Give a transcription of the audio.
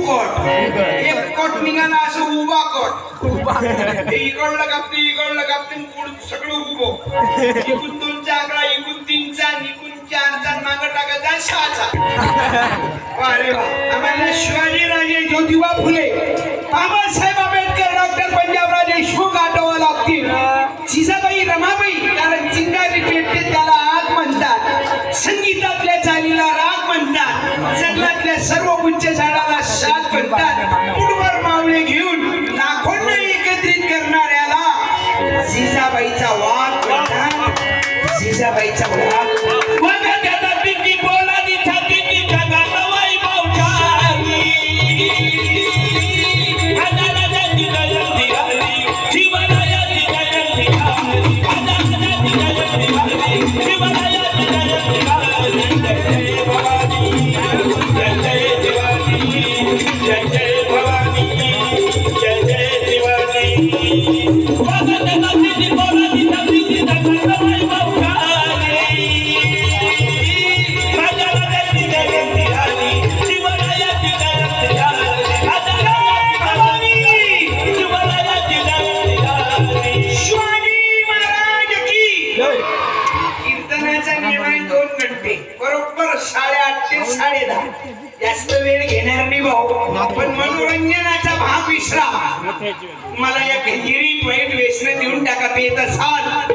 coat एक coat निघाला असं उभा कोट इकडलं कापते पुढं सगळं उभं इकून 2चा आकडा इकून 3चा इकून 4चा मागं टाकायचा 6चा अरे वा आम्हाला शिवाजी राजे ज्योतिबा फुले बाबासाहेब आंबेडकर डॉक्टर पंजाबराव देशमुख आठवावं लागतील जिजाबाई रमाबाई कारण चिंगारी पेटते त्याला आग म्हणतात संगीतातल्या चालीला राग म्हणतात जंगलातल्या सर्व उच्च झाडाला साथ म्हणतात पुढवर मावळे घेऊन लाखोंना एकत्रित करणाऱ्याला जिजाबाईचा वाद म्हणतात जिजाबाईचा वाद बरोबर 8:30 ते 10:30 जास्त वेळ घेणार नाही भाऊ पण मनोरंजनाचा भाग विसरा मला या गंजिरीत वाईट व्यसन देऊन टाका पेत असाल